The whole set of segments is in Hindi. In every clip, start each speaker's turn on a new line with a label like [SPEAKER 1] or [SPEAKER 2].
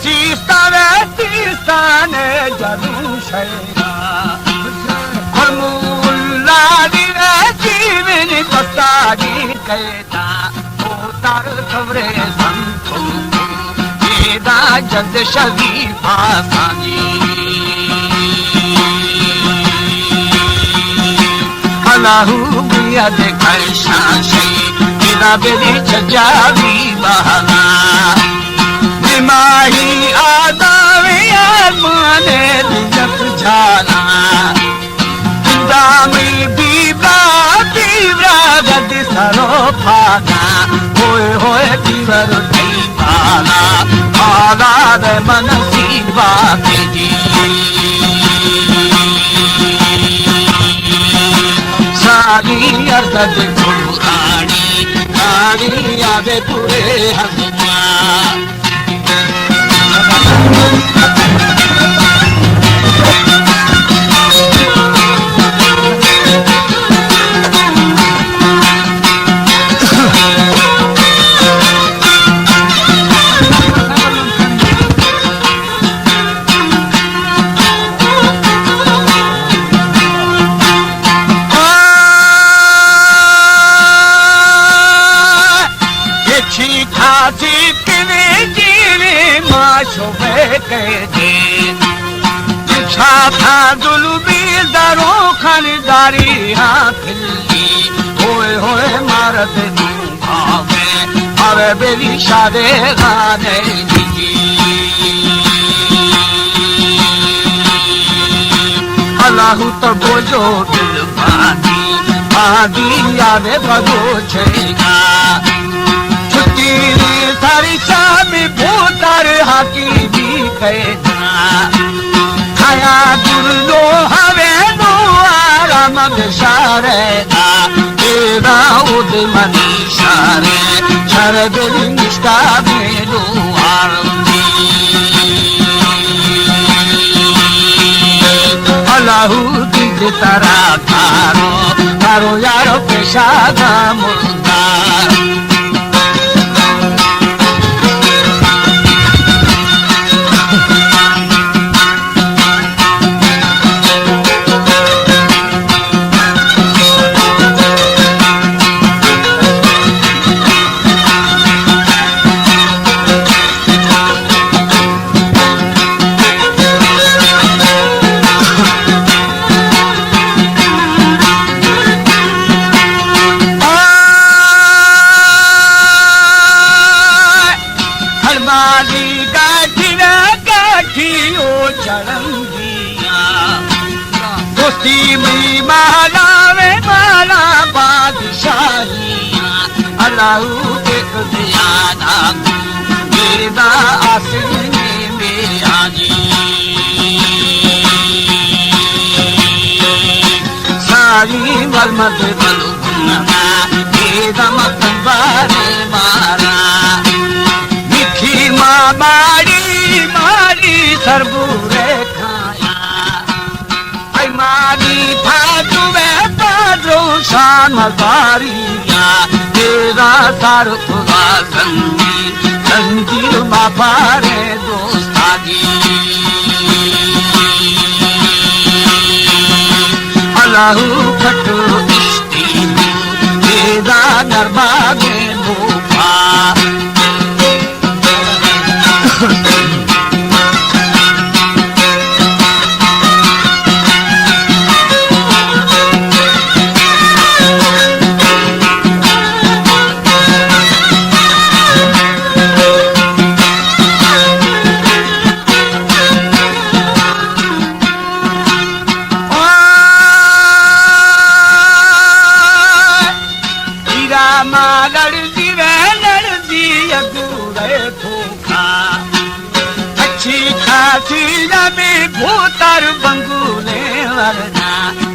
[SPEAKER 1] सीस्तान जरूर शैरा मुल्ला जीवन बस्तारी कहता तार खबरे संतो बेदा जद शरीफा सानी अल्लाहू बिया दे कैसा से तेरा बेरी चजावी बहाना माही आदावे आसमाने दिलक झाना दामी बीबा बीबा गद सरो फाना होए होए बीवर नहीं पाला पाला दे मनसीबा के जी सारी अर्द पुरानी सारी यादें पूरे हसमा था जुल्मी दरो खरीदारी हाथली होए होए मारत भावे अरे बेरी शादे गाने अल्लाहू तो बोझो दिल बादी यादे भगो छेगा छुट्टी सारी शाम भूतर हाकी भी कहना खाया दुर्लो हवे नो आराम सारे दा तेरा उद मनीषारे छर दिल निष्ठा मेलो आरंभी अल्लाहू दिल तारा तारो यारो पेशा दा मुर्दा अल्लाहू के खुदियाना बेदा आसने में आजी सारी मलमत बलुना बेदा मतबारे मारा मिठी माँ मारी मारी सरबूरे खाया आई मारी था तुम्हें पादो शान मजारिया तेरा सार खुदा संजीर मापारे दोस्तागी अल्लाहू खटो इश्ती तेरा नरबागे भूपा भूतर बंगूले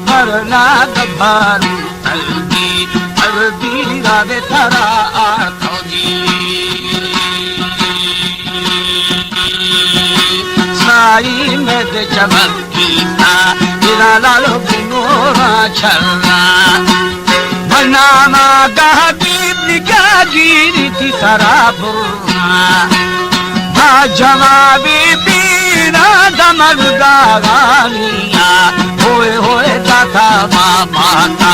[SPEAKER 1] वरना गभारू तलदी रावे थरा आर्थोगी साई में दे चमकी था तेरा लालो बिनोरा छलना बनाना गहबीब निका गिरी थी सरा बुरा जवाबी पीरा दमरदारिया होए होए दाता माता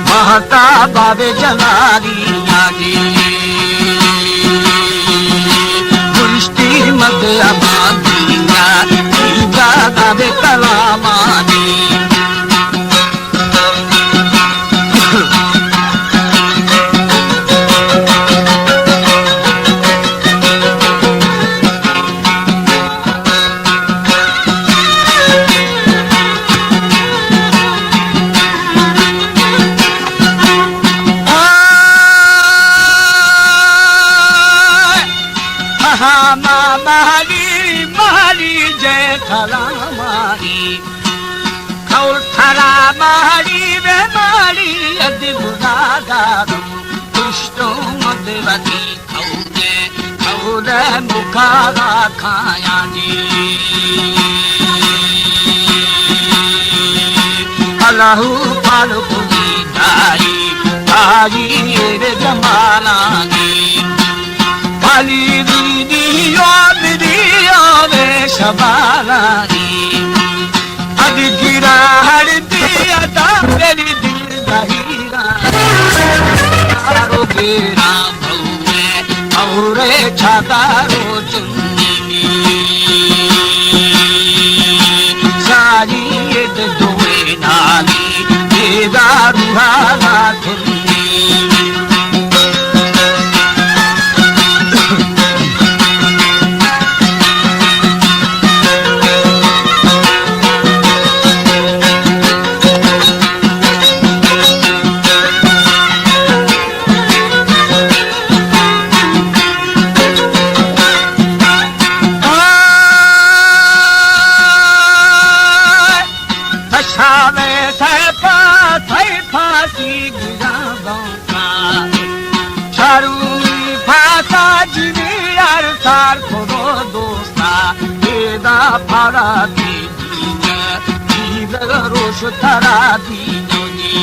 [SPEAKER 1] महता बाबे जनारिया जी दृष्टि मध्य आबादिया ईजा गावे कलामानी मारी मारी जय थला मारी खौल थरा मारी वे मारी अदि बुदादारम दुष्टो मदवती खौले मुखारा खाया जी अल्लाहु पाल पुरी दाई आई रे जमालानी पाली शबालानी अद गिरा हर दिया मेरी दिल दहीरा बेरा भौए औरे छातारो चुन्नी सारी दोए नाली बेदा रुहाना धुन्नी फांसी गिरा चारूनी भाषा जीवी यार सार खोरो दोस्ता बेदा फारा दीन रोश थरा दीनी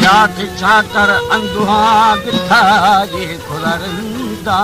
[SPEAKER 1] याद चाकर अंदुहा गिथा ये खुलरंदा